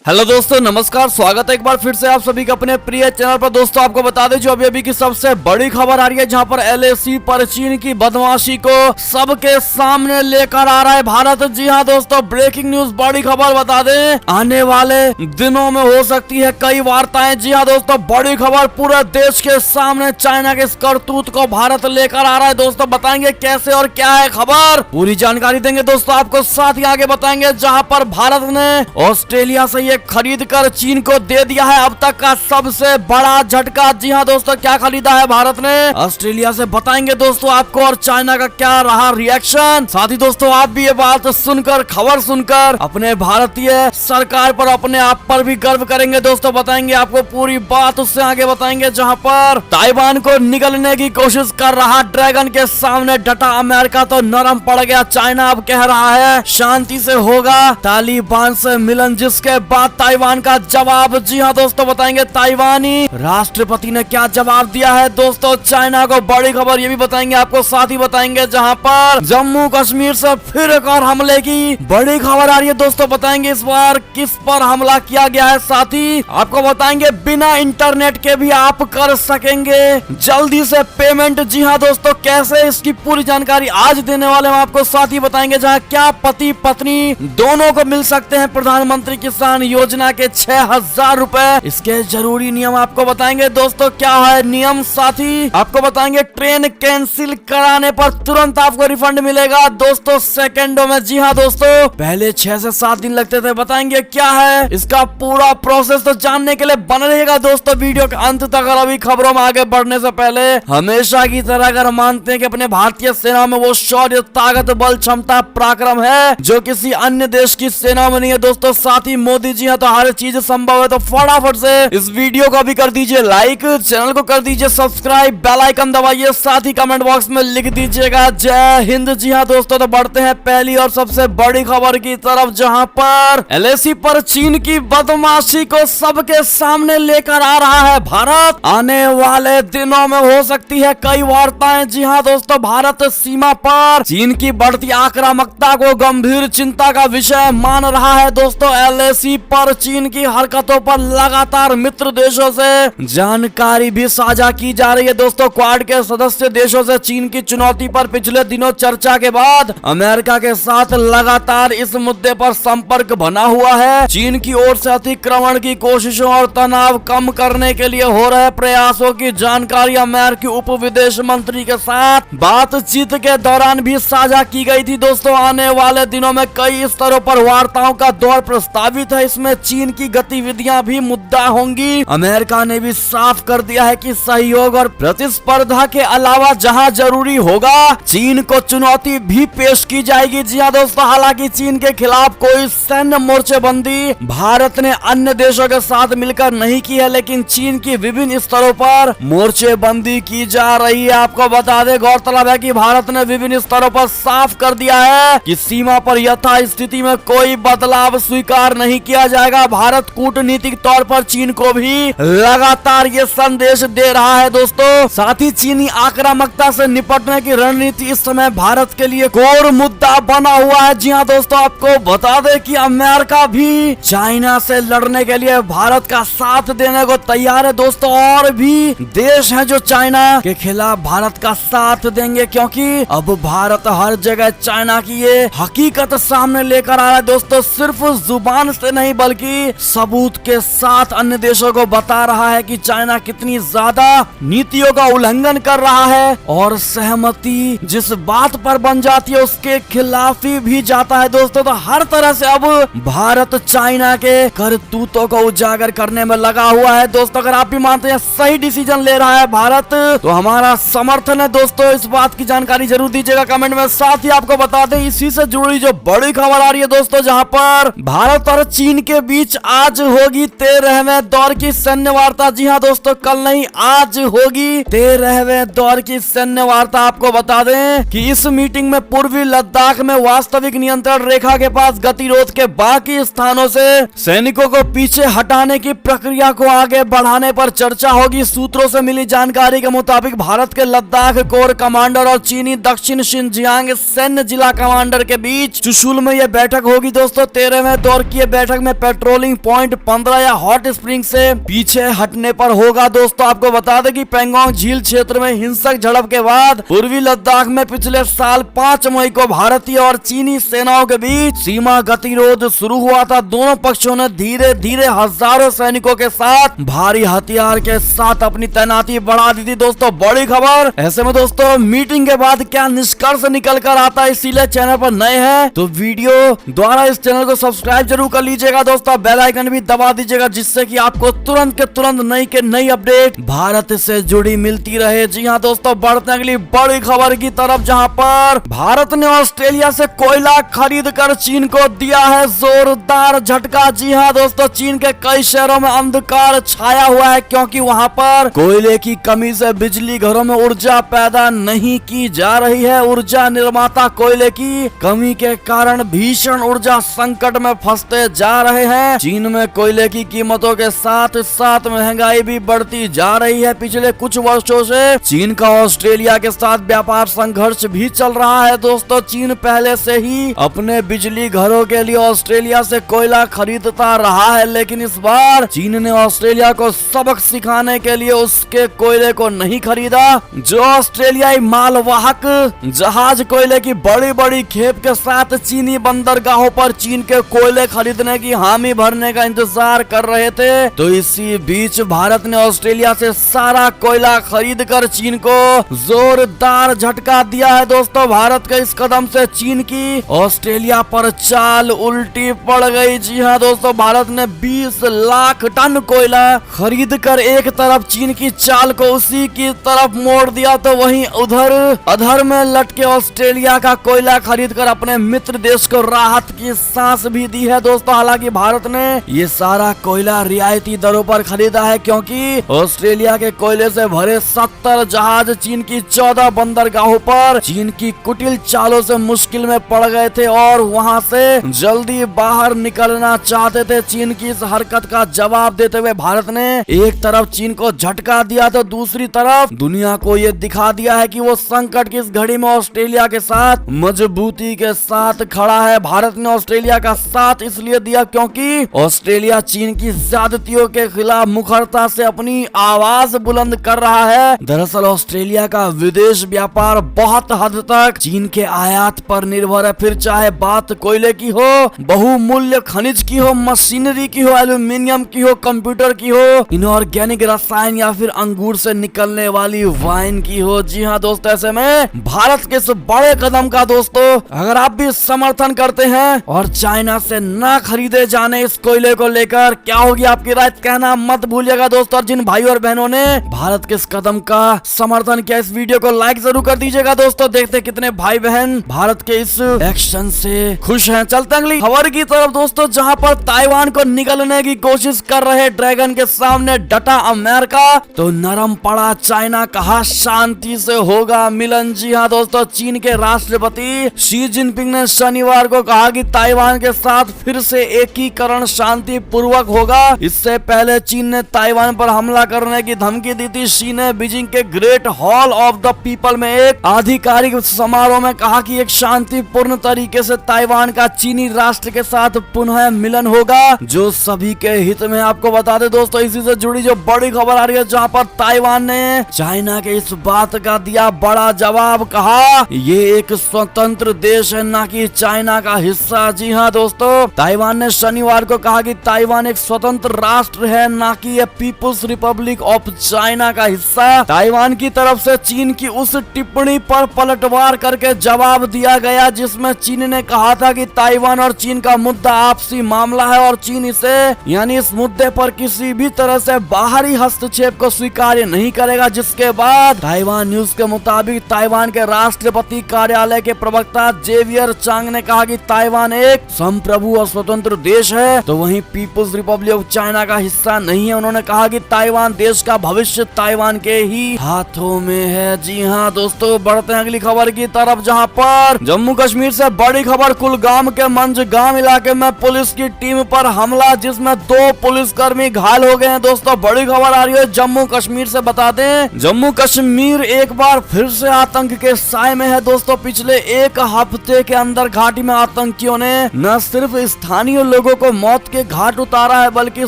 Hello दोस्तों, नमस्कार। स्वागत है एक बार फिर से आप सभी का अपने प्रिय चैनल पर। दोस्तों आपको बता दें जो अभी की सबसे बड़ी खबर आ रही है, जहां पर एलएसी पर चीन की बदमाशी को सबके सामने लेकर आ रहा है भारत। जी हां दोस्तों, ब्रेकिंग न्यूज, बड़ी खबर बता दें, आने वाले दिनों में हो सकती है कई वार्ताएं। जी हां दोस्तों, बड़ी खबर, पूरे देश के सामने चाइना के इस करतूत को भारत लेकर आ रहा है। दोस्तों बताएंगे कैसे और क्या है खबर, पूरी जानकारी देंगे दोस्तों आपको। साथ ही आगे बताएंगे जहां पर भारत ने ऑस्ट्रेलिया से ये खरीद कर चीन को दे दिया है अब तक का सबसे बड़ा झटका। जी हां दोस्तों, क्या खरीदा है भारत ने ऑस्ट्रेलिया से, बताएंगे दोस्तों आपको। और चाइना का क्या रहा रिएक्शन। साथ ही दोस्तों आप भी ये बात सुनकर, खबर सुनकर अपने भारतीय सरकार पर, अपने आप पर भी गर्व करेंगे। दोस्तों बताएंगे आपको पूरी बात, उससे आगे बताएंगे जहां पर ताइवान को निगलने की कोशिश कर रहा ड्रैगन के सामने डटा अमेरिका तो नरम पड़ गया। चाइना अब कह रहा है शांति से होगा तालिबान से मिलन, जिसके बाद ताइवान का जवाब। जी हां दोस्तों, बताएंगे ताइवानी राष्ट्रपति ने क्या जवाब दिया है दोस्तों चाइना को, बड़ी खबर ये भी बताएंगे आपको। साथ ही बताएंगे जहां पर जम्मू कश्मीर से फिर एक और हमले की बड़ी खबर आ रही है। दोस्तों बताएंगे इस बार किस पर हमला किया गया है। साथ ही आपको बताएंगे बिना इंटरनेट के भी आप कर सकेंगे जल्दी से पेमेंट। जी हां दोस्तों, कैसे, इसकी पूरी जानकारी आज देने वाले हैं आपको। साथ ही बताएंगे जहां क्या पति पत्नी दोनों को मिल सकते हैं प्रधानमंत्री किसान योजना के 6000 रुपए, इसके जरूरी नियम आपको बताएंगे दोस्तों क्या है नियम। साथ ही आपको बताएंगे ट्रेन कैंसिल कराने पर तुरंत आपको रिफंड मिलेगा दोस्तों सेकंडों में। जी हाँ दोस्तों, पहले 6 से 7 दिन लगते थे, बताएंगे क्या है इसका पूरा प्रोसेस। तो जानने के लिए बने रहिएगा दोस्तों वीडियो के अंत तक। और अभी खबरों में आगे बढ़ने से पहले हमेशा की तरह अगर मानते हैं कि अपने भारतीय सेना में वो शौर्य, ताकत, बल, क्षमता, पराक्रम है जो किसी अन्य देश की सेना में नहीं है दोस्तों। साथ ही मोदी जी तो हर चीज संभव है, तो फटाफट से इस वीडियो को भी कर दीजिए लाइक, चैनल को कर दीजिए सब्सक्राइब, बेल आइकन दबाइए, साथ ही कमेंट बॉक्स में लिख दीजिएगा जय हिंद। जी हाँ दोस्तों, तो बढ़ते हैं पहली और सबसे बड़ी खबर की तरफ, जहां पर एलएसी पर चीन की बदमाशी को सबके सामने लेकर आ रहा है भारत। आने वाले दिनों में हो सकती है कई वार्ताएं। जी हाँ दोस्तों, भारत सीमा पर चीन की बढ़ती आक्रामकता को गंभीर चिंता का विषय मान रहा है दोस्तों। एलएसी पर चीन की हरकतों पर लगातार मित्र देशों से जानकारी भी साझा की जा रही है दोस्तों। क्वाड के सदस्य देशों से चीन की चुनौती पर पिछले दिनों चर्चा के बाद अमेरिका के साथ लगातार इस मुद्दे पर संपर्क बना हुआ है। चीन की ओर से अतिक्रमण की कोशिशों और तनाव कम करने के लिए हो रहे प्रयासों की जानकारी अमेरिकी उप विदेश मंत्री के साथ बातचीत के दौरान भी साझा की गई थी दोस्तों। आने वाले दिनों में कई स्तरों पर वार्ताओं का दौर प्रस्तावित है, इसमें चीन की गतिविधियां भी मुद्दा होंगी। अमेरिका ने भी साफ कर दिया है कि सहयोग और प्रतिस्पर्धा के अलावा जहां जरूरी होगा चीन को चुनौती भी पेश की जाएगी। जी हां दोस्तों, हालांकि चीन के खिलाफ कोई सैन्य मोर्चेबंदी भारत ने अन्य देशों के साथ मिलकर नहीं की है, लेकिन चीन की विभिन्न स्तरों पर मोर्चेबंदी की जा रही है। आपको बता दें, गौरतलब है कि भारत ने विभिन्न स्तरों पर साफ कर दिया है कि सीमा पर यथा स्थिति में कोई बदलाव स्वीकार नहीं किया जाएगा। भारत कूटनीतिक तौर पर चीन को भी लगातार ये संदेश दे रहा है दोस्तों। साथ ही चीनी आक्रामकता से निपटने की रणनीति इस समय भारत के लिए कोर मुद्दा बना हुआ है। जी हाँ दोस्तों, आपको बता दें कि अमेरिका भी चाइना से लड़ने के लिए भारत का साथ देने को तैयार है दोस्तों। और भी देश हैं जो चाइना के खिलाफ भारत का साथ देंगे, क्योंकि अब भारत हर जगह चाइना की ये हकीकत सामने लेकर आ रहा है दोस्तों। सिर्फ जुबान से नहीं बल्कि सबूत के साथ अन्य देशों को बता रहा है कि चाइना कितनी ज्यादा नीतियों का उल्लंघन कर रहा है, और सहमति जिस बात पर बन जाती है उसके खिलाफ ही भी जाता है दोस्तों। तो हर तरह से अब भारत चाइना के करतूतों को उजागर करने में लगा हुआ है दोस्तों। अगर आप भी मानते हैं सही डिसीजन ले रहा है भारत, तो हमारा समर्थन है दोस्तों। इस बात की जानकारी जरूर दीजिएगा कमेंट में। साथ ही आपको बता दें इसी से जुड़ी जो बड़ी खबर आ रही है दोस्तों, जहां पर भारत और चीन के बीच आज होगी 13वें दौर की सैन्य वार्ता। जी हाँ दोस्तों, कल नहीं आज होगी 13वें दौर की सैन्य वार्ता। आपको बता दें कि इस मीटिंग में पूर्वी लद्दाख में वास्तविक नियंत्रण रेखा के पास गतिरोध के बाकी स्थानों से सैनिकों को पीछे हटाने की प्रक्रिया को आगे बढ़ाने पर चर्चा होगी। सूत्रों से मिली जानकारी के मुताबिक भारत के लद्दाख कोर कमांडर और चीनी दक्षिण शिनजियांग सैन्य जिला कमांडर के बीच चुशुल में यह बैठक होगी दोस्तों। 13वें दौर की बैठक में पेट्रोलिंग पॉइंट 15 या हॉट स्प्रिंग से पीछे हटने पर होगा। दोस्तों आपको बता दें कि पेंगोंग झील क्षेत्र में हिंसक झड़प के बाद पूर्वी लद्दाख में पिछले साल 5 मई को भारतीय और चीनी सेनाओं के बीच सीमा गतिरोध शुरू हुआ था। दोनों पक्षों ने धीरे धीरे हजारों सैनिकों के साथ भारी हथियार के साथ अपनी तैनाती बढ़ा दी थी। दोस्तों बड़ी खबर। ऐसे में दोस्तों मीटिंग के बाद क्या निष्कर्ष निकल कर आता है, इसीलिए चैनल पर नए हैं तो वीडियो द्वारा इस चैनल को सब्सक्राइब जरूर कर लीजिएगा। दोस्तों बेल आइकन भी दबा दीजिएगा जिससे कि आपको तुरंत के तुरंत नई के नई अपडेट भारत से जुड़ी मिलती रहे। जी हाँ दोस्तों, बढ़ते अगली बड़ी खबर की तरफ, जहां पर भारत ने ऑस्ट्रेलिया से कोयला खरीद कर चीन को दिया है जोरदार झटका। जी हाँ दोस्तों, चीन के कई शहरों में अंधकार छाया हुआ है क्योंकि वहां पर कोयले की कमी से बिजली घरों में ऊर्जा पैदा नहीं की जा रही है। ऊर्जा निर्माता कोयले की कमी के कारण भीषण ऊर्जा संकट में फंसते जा रहे हैं। चीन में कोयले की कीमतों के साथ साथ महंगाई भी बढ़ती जा रही है। पिछले कुछ वर्षों से चीन का ऑस्ट्रेलिया के साथ व्यापार संघर्ष भी चल रहा है। दोस्तों चीन पहले से ही अपने बिजली घरों के लिए ऑस्ट्रेलिया से कोयला खरीदता रहा है, लेकिन इस बार चीन ने ऑस्ट्रेलिया को सबक सिखाने के लिए उसके कोयले को नहीं खरीदा। जो ऑस्ट्रेलियाई मालवाहक जहाज कोयले की बड़ी बड़ी खेप के साथ चीनी बंदरगाहों पर चीन के कोयले खरीदने की हामी भरने का इंतजार कर रहे थे, तो इसी बीच भारत ने ऑस्ट्रेलिया से सारा कोयला खरीद कर चीन को जोरदार झटका दिया है। दोस्तों भारत के इस कदम से चीन की ऑस्ट्रेलिया पर चाल उल्टी पड़ गई। जी हाँ दोस्तों, भारत ने 20 लाख टन कोयला खरीद कर एक तरफ चीन की चाल को उसी की तरफ मोड़ दिया, तो वहीं उधर अधर में लटके ऑस्ट्रेलिया का कोयला खरीद कर अपने मित्र देश को राहत की सांस भी दी है। दोस्तों हालांकि भारत ने ये सारा कोयला रियायती दरों पर खरीदा है क्योंकि ऑस्ट्रेलिया के कोयले से भरे 70 जहाज चीन की 14 बंदरगाहों पर चीन की कुटिल चालों से मुश्किल में पड़ गए थे और वहां से जल्दी बाहर निकलना चाहते थे। चीन की इस हरकत का जवाब देते हुए भारत ने एक तरफ चीन को झटका दिया तो दूसरी तरफ दुनिया को ये दिखा दिया है कि वो संकट की इस घड़ी में ऑस्ट्रेलिया के साथ मजबूती के साथ खड़ा है। भारत ने ऑस्ट्रेलिया का साथ इसलिए दिया क्योंकि ऑस्ट्रेलिया चीन की ज्यादतियों के खिलाफ मुखरता से अपनी आवाज बुलंद कर रहा है। दरअसल ऑस्ट्रेलिया का विदेश व्यापार बहुत हद तक चीन के आयात पर निर्भर है, फिर चाहे बात कोयले की हो, बहुमूल्य खनिज की हो, मशीनरी की हो, एल्यूमिनियम की हो, कंप्यूटर की हो, इनऑर्गेनिक रसायन या फिर अंगूर से निकलने वाली वाइन की हो। जी हाँ दोस्तों, ऐसे में भारत के इस बड़े कदम का दोस्तों अगर आप भी समर्थन करते हैं और चाइना से ना खरीदे जाने इस कोयले को लेकर क्या होगी आपकी राय, कहना मत भूलिएगा दोस्तों। और जिन भाई और बहनों ने भारत के इस कदम का समर्थन किया, इस वीडियो को लाइक जरूर कर दीजिएगा दोस्तों। देखते कितने भाई बहन भारत के इस एक्शन से खुश हैं। चलते अगली खबर की तरफ दोस्तों, जहां पर ताइवान को निगलने की कोशिश कर रहे ड्रैगन के सामने डटा अमेरिका तो नरम पड़ा चाइना, कहा शांति से होगा मिलन। जी हाँ दोस्तों, चीन के राष्ट्रपति शी जिनपिंग ने शनिवार को कहा कि ताइवान के साथ फिर से एकीकरण शांति पूर्वक होगा। इससे पहले चीन ने ताइवान पर हमला करने की धमकी दी थी। शी ने बीजिंग के great hall of the people में एक आधिकारिक समारोह में कहा कि एक शांतिपूर्ण तरीके से ताइवान का चीनी राष्ट्र के साथ पुनः मिलन होगा जो सभी के हित में। आपको बता दें दोस्तों, इसी से जुड़ी जो बड़ी खबर आ रही है, जहां पर ताइवान ने चाइना के इस बात का दिया बड़ा जवाब, कहा ये एक स्वतंत्र देश है ना कि चाइना का हिस्सा। जी हाँ दोस्तों, ताइवान ने शनिवार को कहा कि ताइवान एक स्वतंत्र राष्ट्र है ना कि ये पीपुल्स रिपब्लिक ऑफ चाइना का हिस्सा। ताइवान की तरफ से चीन की उस टिप्पणी पर पलटवार करके जवाब दिया गया जिसमें चीन ने कहा था कि ताइवान और चीन का मुद्दा आपसी मामला है और चीन इसे यानी इस मुद्दे पर किसी भी तरह से बाहरी हस्तक्षेप को स्वीकार नहीं करेगा। जिसके बाद ताइवान न्यूज के मुताबिक ताइवान के राष्ट्रपति कार्यालय के प्रवक्ता जेवियर चांग ने कहा कि ताइवान एक संप्रभु और स्वतंत्र देश है, तो वहीं पीपुल्स रिपब्लिक ऑफ चाइना का हिस्सा नहीं है। उन्होंने कहा कि ताइवान देश का भविष्य ताइवान के ही हाथों में है। जी हाँ दोस्तों, बढ़ते हैं अगली खबर की तरफ, जहां पर जम्मू कश्मीर से बड़ी खबर, कुलगाम के मंजगाम इलाके में पुलिस की टीम पर हमला जिसमें 2 पुलिसकर्मी घायल हो गए हैं। दोस्तों बड़ी खबर आ रही है जम्मू कश्मीर से, बता दें जम्मू कश्मीर एक बार फिर से आतंक के साए में है। दोस्तों पिछले एक हफ्ते के अंदर घाटी में आतंकियों ने न सिर्फ स्थानीय लोगों को मौत के घाट उतारा है बल्कि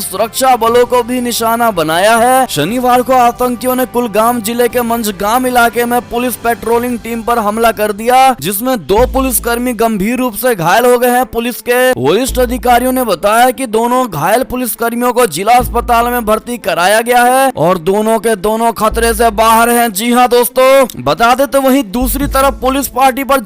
सुरक्षा बलों को भी निशाना बनाया है। शनिवार को आतंकियों ने कुलगाम जिले के मंझगाम इलाके में पुलिस पेट्रोलिंग टीम पर हमला कर दिया, जिसमें 2 पुलिसकर्मी गंभीर रूप से घायल हो गए हैं। पुलिस के वरिष्ठ अधिकारियों ने बताया कि दोनों घायल पुलिसकर्मियों को जिला अस्पताल में भर्ती कराया गया है और दोनों के दोनों खतरे से बाहर हैं। जी हां दोस्तों, बता देते वहीं दूसरी तरफ पुलिस पार्टी पर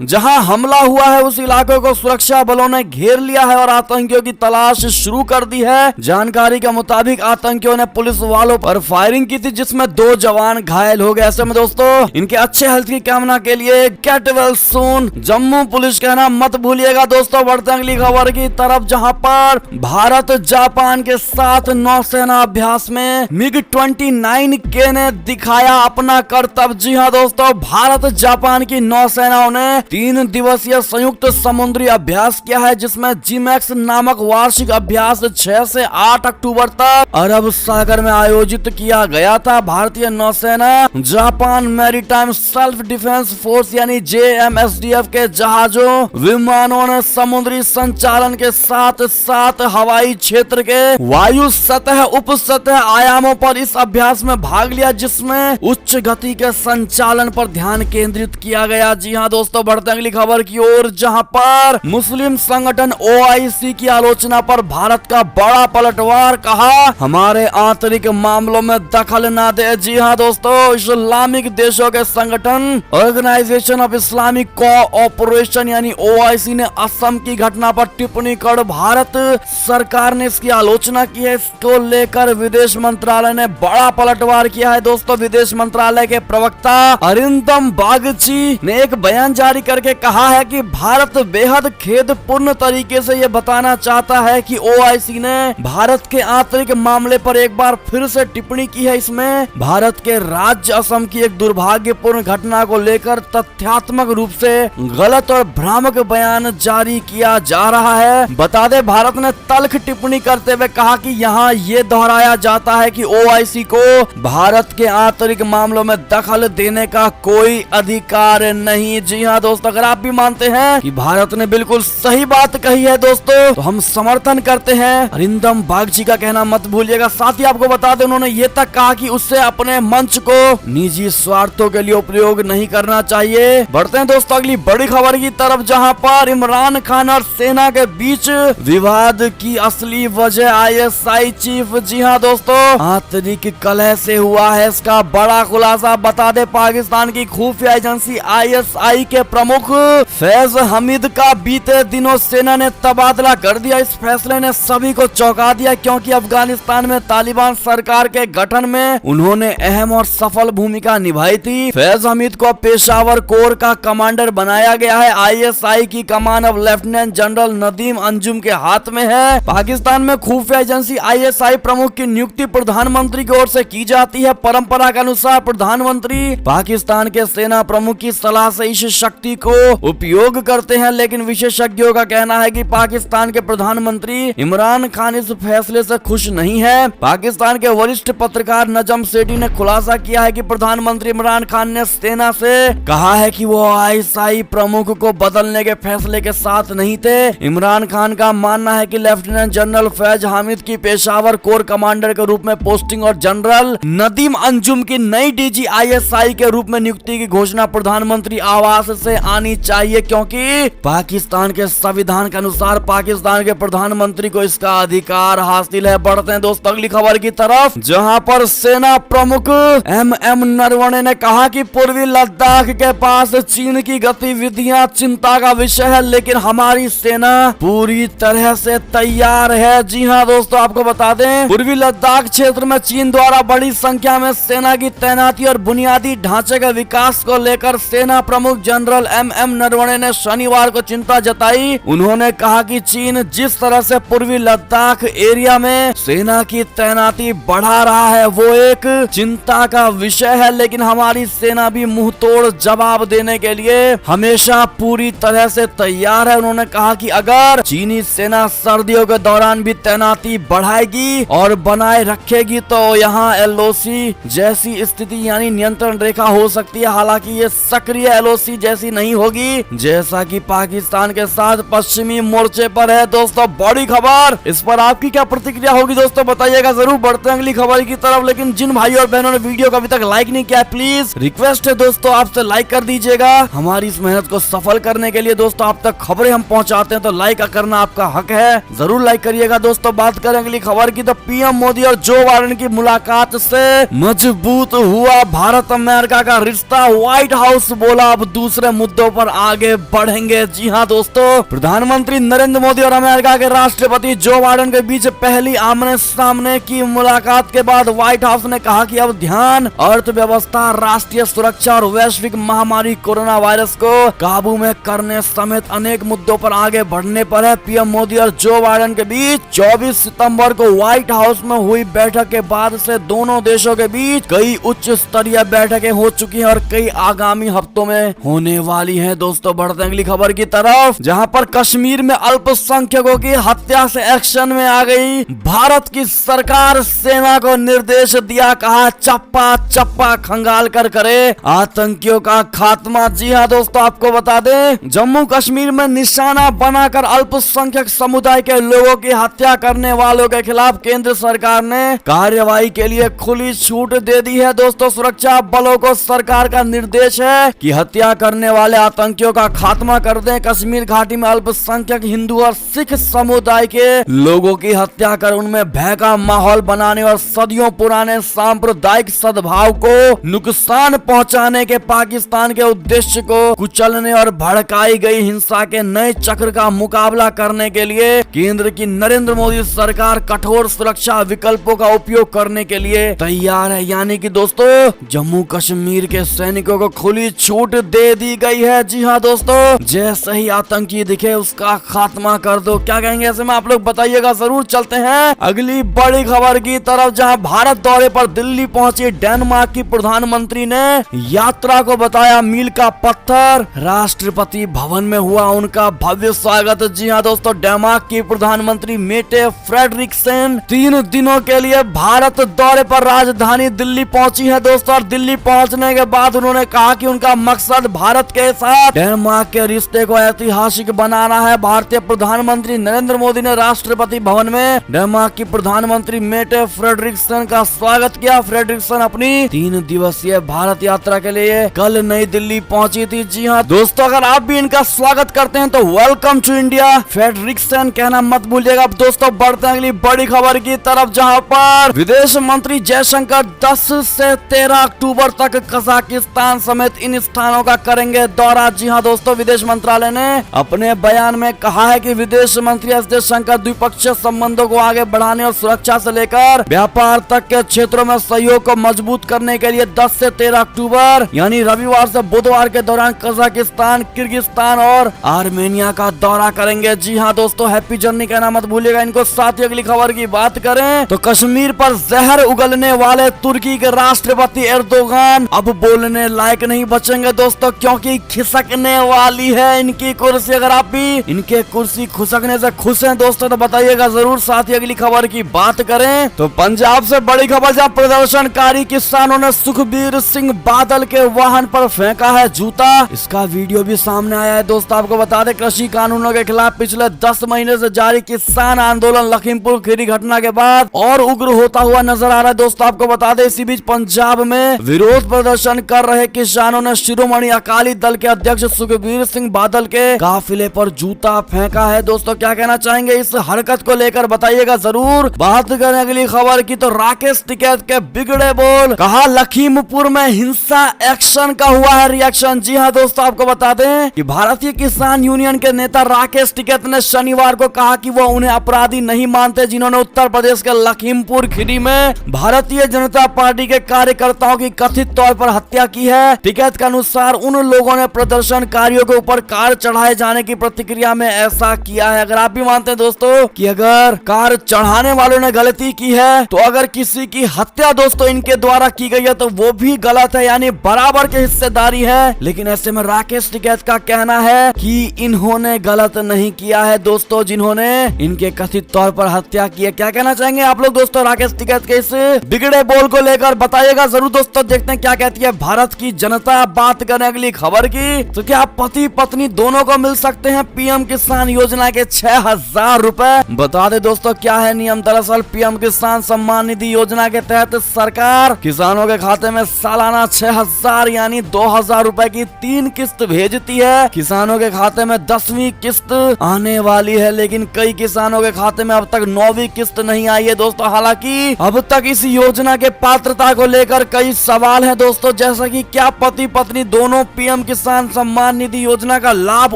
जहां हमला हुआ है उस इलाके को सुरक्षा बलों ने घेर लिया है और आतंकियों की तलाश शुरू कर दी है। जानकारी के मुताबिक आतंकियों ने पुलिस वालों पर फायरिंग की थी, जिसमें 2 जवान घायल हो गए। ऐसे में दोस्तों इनके अच्छे हेल्थ की कामना के लिए get well soon Jammu police कहना मत भूलिएगा। दोस्तों बढ़ते हैं अगली खबर की तरफ, जहां पर भारत जापान के साथ नौसेना अभ्यास में MiG-29K ने दिखाया अपना करतब। जी हां दोस्तों, भारत जापान की नौसेनाओं ने 3 दिवसीय संयुक्त समुद्री अभ्यास किया है, जिसमें जीमैक्स नामक वार्षिक अभ्यास 6 से 8 अक्टूबर तक अरब सागर में आयोजित किया गया था। भारतीय नौसेना Japan maritime self defence force यानी JMSDF के जहाजों विमानों ने समुद्री संचालन के साथ साथ हवाई क्षेत्र के वायु सतह उप सतह आयामों पर इस अभ्यास में भाग लिया, जिसमें उच्च गति के संचालन पर ध्यान केंद्रित किया गया। जी हां दोस्तों, बढ़ते अगली खबर की ओर, जहां पर मुस्लिम संगठन OIC की आलोचना पर भारत का बड़ा पलटवार, कहा हमारे आंतरिक मामलों में दखल ना दे। जी हां दोस्तों, इस्लामिक देशों के संगठन ऑर्गेनाइजेशन ऑफ इस्लामिक कोऑपरेशन यानी OIC ने असम की घटना पर टिप्पणी कर भारत सरकार ने इसकी आलोचना की है। इसको लेकर विदेश मंत्रालय ने बड़ा पलटवार किया है। दोस्तों विदेश मंत्रालय के प्रवक्ता अरिंदम बागची ने एक बयान जारी करके कहा है कि भारत बेहद खेदपूर्ण तरीके से ये बताना चाहता है कि OIC ने भारत के आंतरिक मामले पर एक बार फिर से टिप्पणी की है। इसमें भारत के राज्य असम की एक दुर्भाग्यपूर्ण घटना को लेकर तथ्यात्मक रूप से गलत और भ्रामक बयान जारी किया जा रहा है। बता दे, भारत ने तल्ख टिप्पणी करते हुए कहा कि यहाँ ये दोहराया जाता है कि OIC को भारत के आंतरिक मामलों में दखल देने का कोई अधिकार नहीं। जी हाँ दोस्तों, अगर आप भी मानते हैं कि भारत ने बिल्कुल सही बात कही है दोस्तों, तो हम समर्थन करते हैं। अरिंदम बागची का कहना मत भूलिएगा। साथ ही आपको बता दें, उन्होंने ये तक कहा कि उससे अपने मंच को निजी स्वार्थों के लिए उपयोग नहीं करना चाहिए। बढ़ते हैं दोस्तों अगली बड़ी खबर की तरफ, जहां पर इमरान खान और सेना के बीच विवाद की असली वजह ISI चीफ, जी हां दोस्तों, आंतरिक कलह से हुआ है। इसका बड़ा खुलासा बता दे, पाकिस्तान की खुफिया एजेंसी ISI के प्रमुख फैज हमीद का बीते दिनों सेना ने तबादला कर दिया। इस फैसले ने सभी को चौंका दिया, क्योंकि अफगानिस्तान में तालिबान सरकार के गठन में उन्होंने अहम और सफल भूमिका निभाई थी। फैज हमीद को पेशावर कोर का कमांडर बनाया गया है। ISI की कमान अब लेफ्टिनेंट जनरल नदीम अंजुम के हाथ में है। पाकिस्तान में खुफिया एजेंसी ISI प्रमुख की नियुक्ति प्रधानमंत्री की ओर से की जाती है। परंपरा के अनुसार प्रधानमंत्री पाकिस्तान के सेना प्रमुख की सलाह से इस शक्ति को उपयोग करते हैं, लेकिन विशेषज्ञों का कहना है कि पाकिस्तान के प्रधानमंत्री इमरान खान इस फैसले से खुश नहीं है। पाकिस्तान के वरिष्ठ पत्रकार नजम सेठी ने खुलासा किया है कि प्रधानमंत्री इमरान खान ने सेना से कहा है कि वो ISI प्रमुख को बदलने के फैसले के साथ नहीं थे। इमरान खान का मानना है कि लेफ्टिनेंट जनरल फैज हामिद की पेशावर कोर कमांडर के रूप में पोस्टिंग और जनरल नदीम अंजुम की नई DG ISI के रूप में नियुक्ति की घोषणा प्रधानमंत्री आवास से आनी चाहिए, क्योंकि पाकिस्तान के संविधान के अनुसार पाकिस्तान के प्रधानमंत्री को इसका अधिकार हासिल है। बढ़ते हैं दोस्तों अगली खबर की तरफ, जहां पर सेना प्रमुख MM नरवणे ने कहा कि पूर्वी लद्दाख के पास चीन की गतिविधियां चिंता का विषय है, लेकिन हमारी सेना पूरी तरह से तैयार है। जी हां दोस्तों, आपको बता दें, पूर्वी लद्दाख क्षेत्र में चीन द्वारा बड़ी संख्या में सेना की तैनाती और बुनियादी ढांचे के विकास को लेकर सेना प्रमुख जनरल MM नरवणे ने शनिवार को चिंता जताई। उन्होंने कहा कि चीन जिस तरह से पूर्वी लद्दाख एरिया में सेना की तैनाती बढ़ा रहा है वो एक चिंता का विषय है, लेकिन हमारी सेना भी मुंह तोड़ जवाब देने के लिए हमेशा पूरी तरह से तैयार है। उन्होंने कहा कि अगर चीनी सेना सर्दियों के दौरान भी तैनाती बढ़ाएगी और बनाए रखेगी तो यहाँ LOC जैसी स्थिति यानी नियंत्रण रेखा हो सकती है। हालांकि ये सक्रिय LOC जैसी नहीं होगी, जैसा कि पाकिस्तान के साथ पश्चिमी मोर्चे पर है दोस्तों बड़ी खबर। इस पर आपकी क्या प्रतिक्रिया होगी दोस्तों, बताइएगा जरूर। बढ़ते हैं अगली खबर की तरफ, लेकिन जिन भाई और बहनों ने वीडियो को अभी तक लाइक नहीं किया, प्लीज रिक्वेस्ट है दोस्तों आपसे लाइक कर दीजिएगा। हमारी इस मेहनत को सफल करने के लिए दोस्तों आप तक खबरें हम पहुंचाते हैं, तो लाइक करना आपका हक है, जरूर लाइक करिएगा दोस्तों। बात करें अगली खबर की, तो पीएम मोदी और जो बाइडेन की मुलाकात से मजबूत हुआ भारत अमेरिका का रिश्ता, व्हाइट हाउस बोला अब दूसरे मुद्दों पर आगे बढ़ेंगे। जी हाँ दोस्तों, प्रधानमंत्री नरेंद्र मोदी और अमेरिका के राष्ट्रपति जो बाइडेन के बीच पहली आमने सामने की मुलाकात के बाद व्हाइट हाउस ने कहा कि अब ध्यान अर्थव्यवस्था, राष्ट्रीय सुरक्षा और वैश्विक महामारी कोरोना वायरस को काबू में करने समेत अनेक मुद्दों पर आगे बढ़ने पर है। पीएम मोदी और जो बाइडेन के बीच 24 सितंबर को व्हाइट हाउस में हुई बैठक के बाद से दोनों देशों के बीच कई उच्च स्तरीय बैठकें हो चुकी हैं और कई आगामी हफ्तों में होने वाली हैं दोस्तों। बढ़ते अगली खबर की तरफ, जहां पर कश्मीर में अल्पसंख्यकों की हत्या से एक्शन में आ गई भारत की सरकार। सेना को निर्देश दिया, कहा चप्पा चप्पा खंगाल कर करे आतंकियों का खात्मा। जी हाँ दोस्तों, आपको बता दें जम्मू कश्मीर में निशाना बनाकर अल्पसंख्यक समुदाय के लोगों की हत्या करने वालों के खिलाफ केंद्र सरकार ने कार्यवाही के लिए खुली छूट दे दी है दोस्तों। सुरक्षा बलों को सरकार का निर्देश है कि हत्या करने वाले आतंकियों का खात्मा कर दें। कश्मीर घाटी में अल्पसंख्यक हिंदू और सिख समुदाय के लोगों की हत्या कर उनमें भय का माहौल बनाने और सदियों पुराने सांप्रदायिक सद्भाव को नुकसान पहुंचाने के पाकिस्तान के उद्देश्य को कुचलने और भड़काई गई हिंसा के नए चक्र का मुकाबला करने के लिए केंद्र की नरेंद्र मोदी सरकार कठोर सुरक्षा विकल्पों का उपयोग करने के लिए तैयार है। यानी कि दोस्तों जम्मू कश्मीर के सैनिकों को खुली छूट दे दी गई है। जी हाँ दोस्तों, जैसे ही आतंकी दिखे उसका खात्मा कर दो। क्या कहेंगे ऐसे में आप लोग बताइएगा जरूर। चलते हैं अगली बड़ी खबर की तरफ, जहां भारत दौरे पर दिल्ली पहुंची डेनमार्क की प्रधानमंत्री ने यात्रा को बताया मील का पत्थर। राष्ट्रपति भवन में हुआ उनका भव्य स्वागत। जी हाँ दोस्तों, डेनमार्क की प्रधानमंत्री मेटे फ्रेडरिक्सन 3 दिनों के लिए भारत दौरे पर राजधानी दिल्ली पहुंची है दोस्तों। और दिल्ली पहुंचने के बाद उन्होंने कहा कि उनका मकसद भारत के साथ डेनमार्क के रिश्ते को ऐतिहासिक बनाना है। भारतीय प्रधानमंत्री नरेंद्र मोदी ने राष्ट्रपति भवन में डेनमार्क की प्रधानमंत्री मेटे फ्रेडरिक्सन का स्वागत किया। फ्रेडरिक्सन अपनी 3 दिवसीय भारत यात्रा के लिए कल नई दिल्ली पहुंची थी। जी हाँ दोस्तों, अगर आप भी इनका स्वागत करते हैं तो वेलकम टू इंडिया फ्रेडरिक्सन कहना मत भूलिएगा। दोस्तों बढ़ते हैं अगली बड़ी खबर की तरफ, जहां पर विदेश मंत्री जयशंकर 10 से 13 अक्टूबर तक कजाकिस्तान समेत इन स्थानों का करेंगे दौरा। जी हाँ दोस्तों, विदेश मंत्रालय ने अपने बयान में कहा है कि विदेश मंत्री एस जयशंकर द्विपक्षीय संबंधों को आगे बढ़ाने और सुरक्षा से लेकर व्यापार तक के क्षेत्रों में सहयोग को मजबूत करने के लिए 10 से 13 अक्टूबर यानी रविवार से बुधवार के दौरान कजाकिस्तान, किर्गिस्तान और आर्मेनिया का दौरा करेंगे। जी हाँ दोस्तों, हैप्पी जर्नी कहना मत भूलिएगा इनको। साथ ही अगली खबर की बात करें तो कश्मीर पर जहर उगलने वाले तुर्की के राष्ट्रपति एर्दोगान अब बोलने लायक नहीं बचेंगे दोस्तों, क्योंकि खिसकने वाली है इनकी कुर्सी। अगर आप भी इनके कुर्सी खिसकने से खुश हैं दोस्तों तो बताइएगा जरूर। साथ ही अगली खबर की बात करें तो पंजाब से बड़ी खबर, जहां प्रदर्शनकारी किसानों ने सुखबीर सिंह बादल के वाहन पर फेंका है जूता। इसका वीडियो भी सामने आया है दोस्तों। आपको बता दें कृषि कानूनों के खिलाफ पिछले 10 महीने से जारी किसान आंदोलन लखीमपुर खीरी घटना के बाद और उग्र होता हुआ नजर आ रहा है दोस्तों। आपको बता दें इसी बीच पंजाब में विरोध प्रदर्शन कर रहे किसानों ने शिरोमणि अकाली दल के अध्यक्ष सुखबीर सिंह बादल के काफिले पर जूता फेंका है दोस्तों। क्या कहना चाहेंगे इस हरकत को लेकर बताइएगा जरूर। बात करें अगली खबर की तो राकेश टिकैत के बिगड़े बोल, कहा लखीमपुर में हिंसा एक्शन का हुआ है रिएक्शन। जी हाँ दोस्तों, आपको बता दें कि भारतीय किसान यूनियन के नेता राकेश टिकैत ने शनिवार को कहा कि वो उन्हें अपराधी नहीं मानते जिन्होंने उत्तर प्रदेश के लखीमपुर खीरी में भारतीय जनता पार्टी के कार्यकर्ताओं की कथित तौर पर हत्या की है। टिकैत के अनुसार उन लोगों ने प्रदर्शनकारियों के ऊपर कार चढ़ाए जाने की प्रतिक्रिया में ऐसा किया है। अगर आप भी मानते हैं दोस्तों कि अगर कार चढ़ाने वालों ने गलती की है तो अगर किसी की हत्या दोस्तों इनके द्वारा की गई है तो वो भी गलत है, यानी बराबर की हिस्सेदारी है। लेकिन ऐसे में राकेश टिकैत का कहना है कि इन्होंने गलत नहीं किया है दोस्तों जिन्होंने इनके कथित तौर पर हत्या की है। क्या कहना चाहेंगे आप लोग दोस्तों राकेश टिकैत के इस बिगड़े बोल को लेकर बताइएगा जरूर दोस्तों। देखते हैं क्या कहती है भारत की जनता। बात करें अगली खबर की तो क्या पति पत्नी दोनों को मिल सकते हैं पीएम किसान योजना योजना के 6,000 रुपए। बता दे दोस्तों क्या है नियम। दरअसल पीएम किसान सम्मान निधि योजना के तहत सरकार किसानों के खाते में सालाना 6,000 यानी 2,000 रुपए की 3 किस्त भेजती है। किसानों के खाते में 10वीं किस्त आने वाली है, लेकिन कई किसानों के खाते में अब तक 9वीं किस्त नहीं आई है दोस्तों। हालांकि अब तक इस योजना के पात्रता को लेकर कई सवाल हैं दोस्तों, जैसा कि क्या पति पत्नी दोनों पीएम किसान सम्मान निधि योजना का लाभ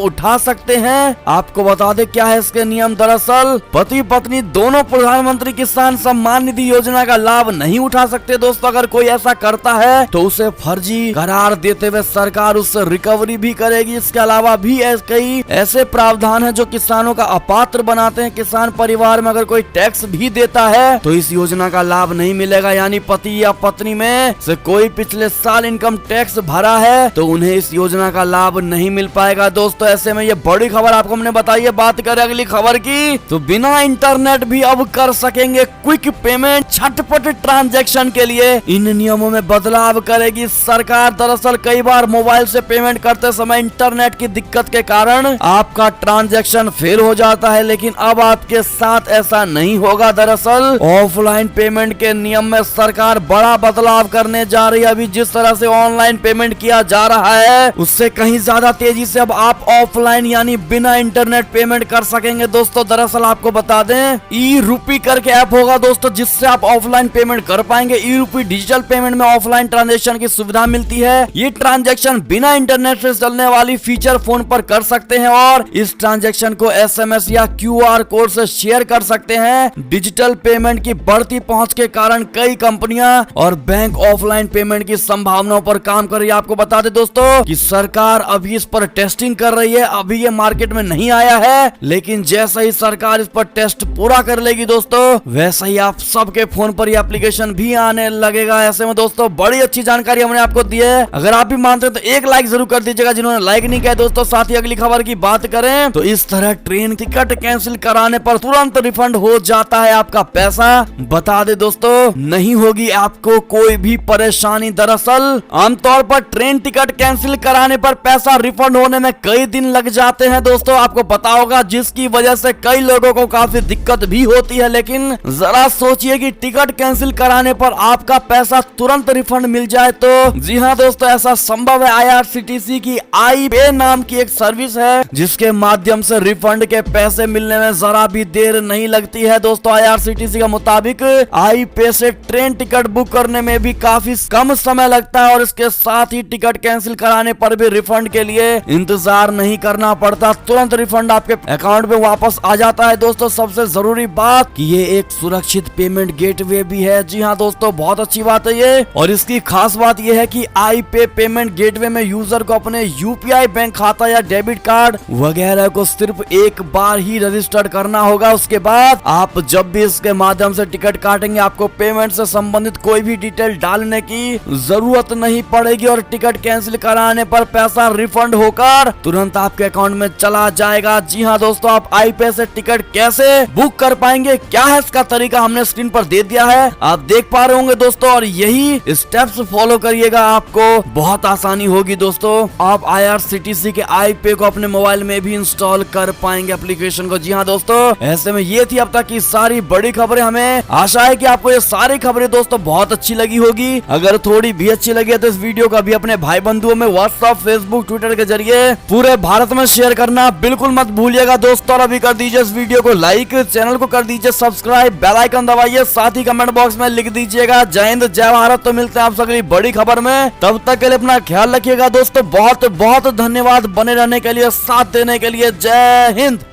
उठा सकते हैं। आपको बता दे क्या है इसके नियम। दरअसल पति पत्नी दोनों प्रधानमंत्री किसान सम्मान निधि योजना का लाभ नहीं उठा सकते दोस्तों। अगर कोई ऐसा करता है तो उसे फर्जी करार देते हुए सरकार उससे रिकवरी भी करेगी। इसके अलावा भी कई ऐसे प्रावधान हैं जो किसानों का अपात्र बनाते हैं। किसान परिवार में अगर कोई टैक्स भी देता है तो इस योजना का लाभ नहीं मिलेगा, यानी पति या पत्नी में से कोई पिछले साल इनकम टैक्स भरा है तो उन्हें इस योजना का लाभ नहीं मिल पाएगा दोस्तों। ऐसे में ये बड़ी खबर आपको हमने बताई है। बात करें अगली खबर की तो बिना इंटरनेट भी अब कर सकेंगे क्विक पेमेंट झटपट ट्रांजैक्शन के लिए। इन नियमों में बदलाव करेगी सरकार। दरअसल कई बार मोबाइल से पेमेंट करते समय इंटरनेट की दिक्कत के कारण आपका ट्रांजैक्शन फेल हो जाता है, लेकिन अब आपके साथ ऐसा नहीं होगा। दरअसल ऑफलाइन पेमेंट के नियम में सरकार बड़ा बदलाव करने जा रही है। अभी जिस तरह से ऑनलाइन पेमेंट किया जा रहा है उससे कहीं ज्यादा तेजी से अब आप ऑफलाइन यानी बिना इंटरनेट पेमेंट कर सकेंगे दोस्तों। दरअसल आपको बता दें ई-रूपी करके ऐप होगा दोस्तों, जिससे आप ऑफलाइन पेमेंट कर पाएंगे। ई-रूपी डिजिटल पेमेंट में ऑफलाइन ट्रांजैक्शन की सुविधा मिलती है। ये ट्रांजैक्शन बिना इंटरनेट से चलने वाली फीचर फोन पर कर सकते हैं और इस ट्रांजैक्शन को एसएमएस या क्यूआर कोड से शेयर कर सकते हैं। डिजिटल पेमेंट की बढ़ती पहुंच के कारण कई कंपनियां और बैंक ऑफलाइन पेमेंट की संभावनाओं पर काम कर रही है। आपको बता दें दोस्तों कि सरकार अभी इस पर टेस्टिंग कर रही है। अभी ये मार्केट में नहीं आया है, लेकिन जैसे ही सरकार इस पर टेस्ट पूरा कर लेगी दोस्तों वैसे ही आप सबके फोन पर ये एप्लीकेशन भी आने लगेगा। ऐसे में दोस्तों बड़ी अच्छी जानकारी हमने आपको दी है। अगर आप भी मानते हैं तो एक लाइक जरूर कर दीजिएगा जिन्होंने लाइक नहीं किया दोस्तों। साथ ही अगली खबर की बात करें तो इस तरह ट्रेन टिकट कैंसिल कराने पर तुरंत रिफंड हो जाता है आपका पैसा। बता दे दोस्तों नहीं होगी आपको कोई भी परेशानी। दरअसल आमतौर पर ट्रेन टिकट कैंसिल कराने पर पैसा रिफंड होने में कई दिन लग जाते हैं दोस्तों, आपको पता होगा, जिसकी वजह से कई लोगों को काफी दिक्कत भी होती है। लेकिन जरा सोचिए कि टिकट कैंसिल कराने पर आपका पैसा तुरंत रिफंड मिल जाए तो। जी हाँ दोस्तों ऐसा संभव है। IRCTC की आई पे नाम की एक सर्विस है जिसके माध्यम से रिफंड के पैसे मिलने में जरा भी देर नहीं लगती है दोस्तों। IRCTC का मुताबिक आई पे से ट्रेन टिकट बुक करने में भी काफी कम समय लगता है और इसके साथ ही टिकट कैंसिल कराने पर भी रिफंड के लिए इंतजार नहीं करना पड़ता, तुरंत रिफंड आपके अकाउंट में वापस आ जाता है दोस्तों। सबसे जरूरी बात कि ये एक सुरक्षित पेमेंट गेटवे भी है। जी हाँ दोस्तों बहुत अच्छी बात है ये। और इसकी खास बात ये है कि आई पे पेमेंट गेटवे में यूजर को अपने यूपीआई बैंक खाता या डेबिट कार्ड वगैरह को सिर्फ एक बार ही रजिस्टर करना होगा। उसके बाद आप जब भी इसके माध्यम से टिकट काटेंगे आपको पेमेंट से संबंधित कोई भी डिटेल डालने की जरूरत नहीं पड़ेगी और टिकट कैंसिल कराने पर पैसा रिफंड होकर तुरंत आपके अकाउंट में चला जाएगा। जी हाँ दोस्तों आप आई पे से टिकट कैसे बुक कर पाएंगे, क्या है इसका तरीका, हमने स्क्रीन पर दे दिया है, आप देख पा रहे होंगे दोस्तों। और यही स्टेप्स फॉलो करिएगा, आपको बहुत आसानी होगी दोस्तों। आप IRCTC के आई पे को अपने मोबाइल में भी इंस्टॉल कर पाएंगे एप्लीकेशन को। जी हाँ दोस्तों ऐसे में ये थी अब तक की सारी बड़ी खबरें। हमें आशा है कि आपको ये सारी खबरें दोस्तों बहुत अच्छी लगी होगी। अगर थोड़ी भी अच्छी लगी है तो इस वीडियो को भी अपने भाई बंधुओं में व्हाट्सएप, फेसबुक, ट्विटर के जरिए पूरे भारत में शेयर करना बिल्कुल मत भूलिएगा दोस्तों। और अभी कर दीजिए इस वीडियो को लाइक, चैनल को कर दीजिए सब्सक्राइब, बेल आइकन दबाइए, साथ ही कमेंट बॉक्स में लिख दीजिएगा जय हिंद जय भारत। तो मिलते हैं आप अगली बड़ी खबर में, तब तक के लिए अपना ख्याल रखिएगा दोस्तों। बहुत बहुत धन्यवाद बने रहने के लिए, साथ देने के लिए। जय हिंद।